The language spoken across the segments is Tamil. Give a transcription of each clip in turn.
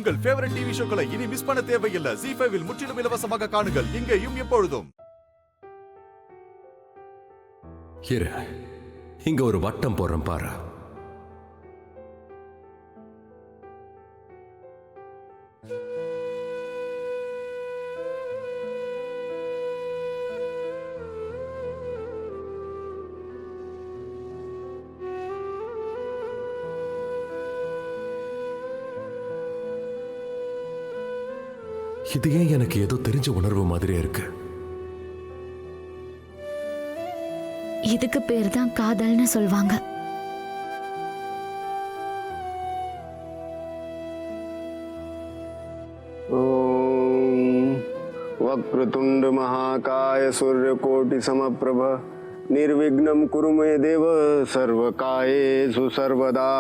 உங்கள் ஃபேவரட் டிவி ஷோக்களை இனி மிஸ் பண்ண தேவையில்லை. ZEE5 இல் முற்றிலும் இலவசமாக காணுங்கள். இங்கேயும் எப்பொழுதும். இங்க ஒரு வட்டம் போடுறேன் பாரு. இது ஏன் எனக்கு ஏதோ தெரிஞ்ச உணர்வு மாதிரியே இருக்கு? இதுக்கு பேர் தான் காதல்னு சொல்வாங்க. ஓம் வக்ரதுண்ட மகாகாய சூரியகோட்டி சமப்பிரப நிர்விக்னம் குரு மே தேவ சர்வகாயேஷு சர்வதா.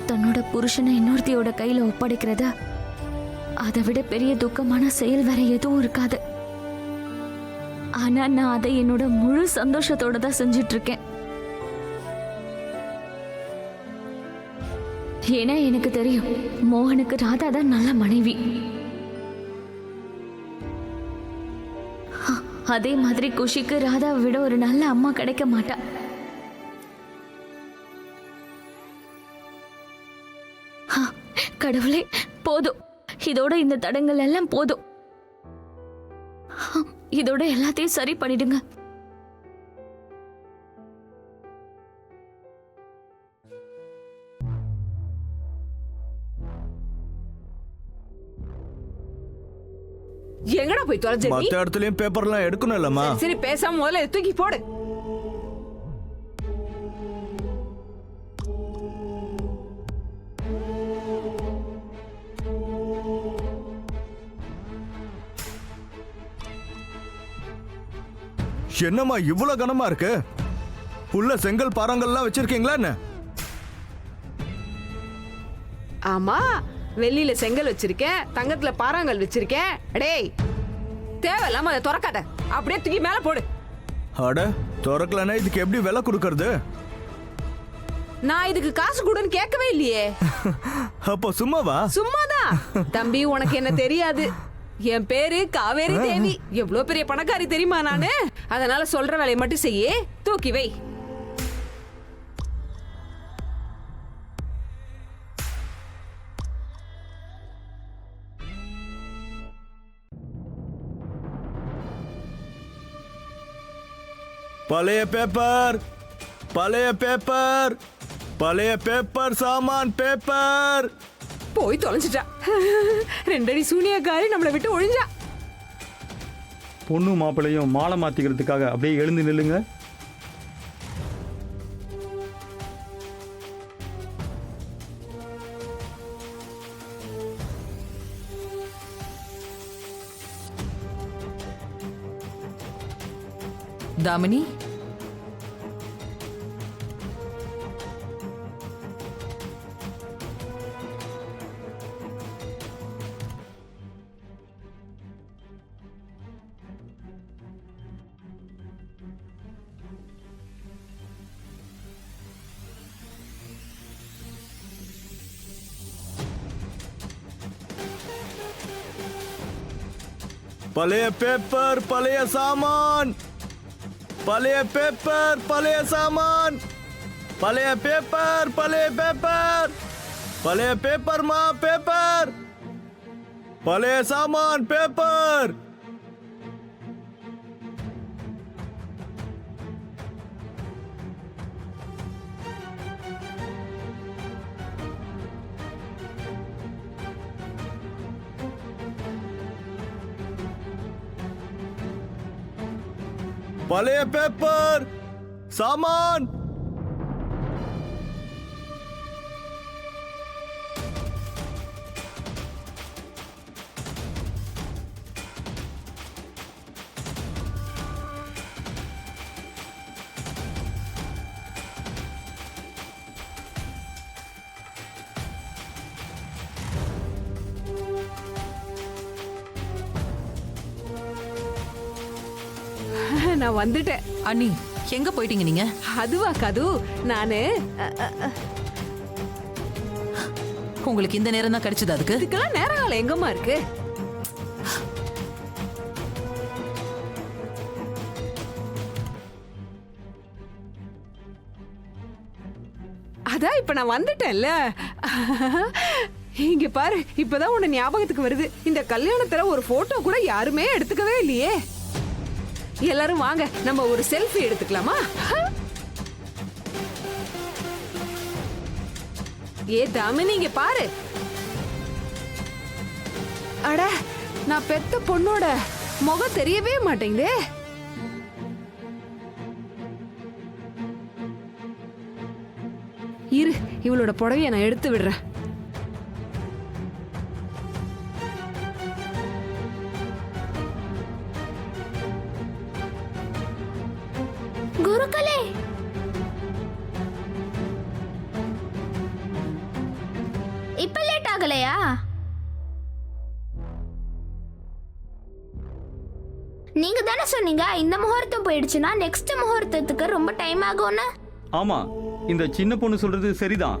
தன்னோட புருஷனை இன்னொருத்தியோட கையில ஒப்படைக்கிறத அதை விட பெரிய துக்கமான செயல் வேற எதுவும் இருக்காது. ஆனா நான் அதை என்னோட முழு சந்தோஷத்தோட தான் செஞ்சிட்டு இருக்கேன். ஏன்னா எனக்கு தெரியும் மோகனுக்கு ராதா தான் நல்ல மனைவி. அதே மாதிரி குஷிக்கு ராதாவை விட ஒரு நல்ல அம்மா கிடைக்க மாட்டா. கடவுளே, போதும், இதோட இந்த தடங்கள் எல்லாம் போதும். இதோட எல்லாத்தையும் சரி பண்ணிடுங்க. எங்கடா போய் தொலைஞ்ச நீ? மத்த இடத்துலயும் பேப்பர்லாம் எடுக்கணும் இல்லம்மா. சரி பேசாம முதல்ல தூக்கி போடு. என்னம்மா இவ்வளவு கனமா இருக்கு? உள்ள செங்கல் பாறாங்கல்லாம் வச்சிருக்கீங்களா என்ன? ஆமா, வெள்ளியில செங்கல் வச்சிருக்கேன், தங்கத்துல பாறாங்கல் வச்சிருக்கேன். டேய், தேவையில்லாம அதை திறக்காத, அப்படியே தூக்கி மேல போடு. அட, திறக்கலன்னா இதுக்கு எப்படி விலை கொடுக்கறது? நான் இதுக்கு காசு கொடுன்னு கேட்கவே இல்லையே. அப்போ சும்மாவா? சும்மாதான். தம்பி, உனக்கு என்ன தெரியாது? என் பேரு காவேரி தேவி. எவ்வளவு பெரிய பணக்காரி தெரியுமா நானு? அதனால சொல்ற வேலையை மட்டும் செய்ய, தூக்கி வை. பழைய பேப்பர், பழைய பேப்பர், பழைய பேப்பர், சாமான் பேப்பர். போய் தொலைஞ்சிட்டா. ரெண்டடி சூனியக்காரி நம்மளை விட்டு ஒழிஞ்சா. பொண்ணு மாப்பிள்ளையும் மாலை மாத்திக்கிறதுக்காக அப்படியே எழுந்து நில்லுங்க. தாமினி, பழைய பேப்பர், பழைய சாமான், பழைய பேப்பர், பழைய சாமான், பழைய பேப்பர், பழைய பேப்பர், பழைய பேப்பர்மா பேப்பர், பழைய சாமான் பேப்பர். பழைய பேப்பர், சாமான். நான் வந்துட்டேன். அண்ணி எங்க போயிட்டீங்க நீங்க? அதுவா கது, நானு உங்களுக்கு இந்த நேரம் தான் கிடைச்சது? அதுக்கு இதுக்கெல்லாம் நேர காலம் எங்கம்மா இருக்கு? அதான் இப்ப நான் வந்துட்டேன்ல. இங்க பாரு, இப்பதான் உன்னை ஞாபகத்துக்கு வருது. இந்த கல்யாணத்துல ஒரு போட்டோ கூட யாருமே எடுத்துக்கவே இல்லையே. எல்லாரும் வாங்க, நம்ம ஒரு செல்ஃபி எடுத்துக்கலாமா? ஏ தாமினி, இங்க பாரு. அட, நான் பெத்த பொண்ணோட முகம் தெரியவே மாட்டேங்குதே. இரு, இவளோட புடவைய நான் எடுத்து விடுறேன். குருக்களே, இப்ப லேட் ஆகலையா? நீங்க தானே சொன்னீங்க இந்த முகூர்த்தம் போயிடுச்சுன்னா நெக்ஸ்ட் முகூர்த்தத்துக்கு ரொம்ப டைம் ஆகும்னு. ஆமா, இந்த சின்ன பொண்ணு சொல்றது சரிதான்.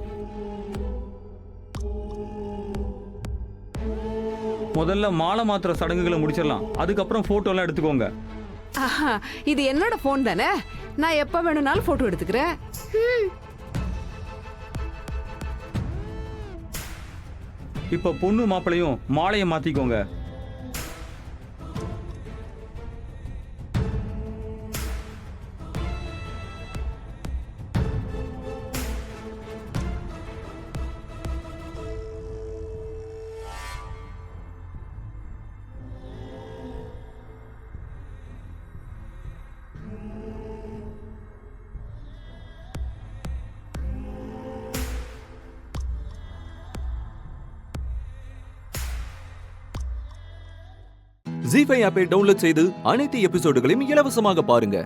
முதல்ல மாலை மாத்திர சடங்குகளை முடிச்சிடலாம், அதுக்கப்புறம் போட்டோ எல்லாம் எடுத்துக்கோங்க. ஆஹா, இது என்னோட போன் தானே, நான் எப்ப வேணும்னாலும் போட்டோ எடுத்துக்கிறேன். இப்ப பொண்ணு மாப்பிளையும் மாலையை மாத்திக்கோங்க. ஜீ5 ஆப்பை டவுன்லோட் செய்து அனைத்து எபிசோடுகளையும் இலவசமாக பாருங்க.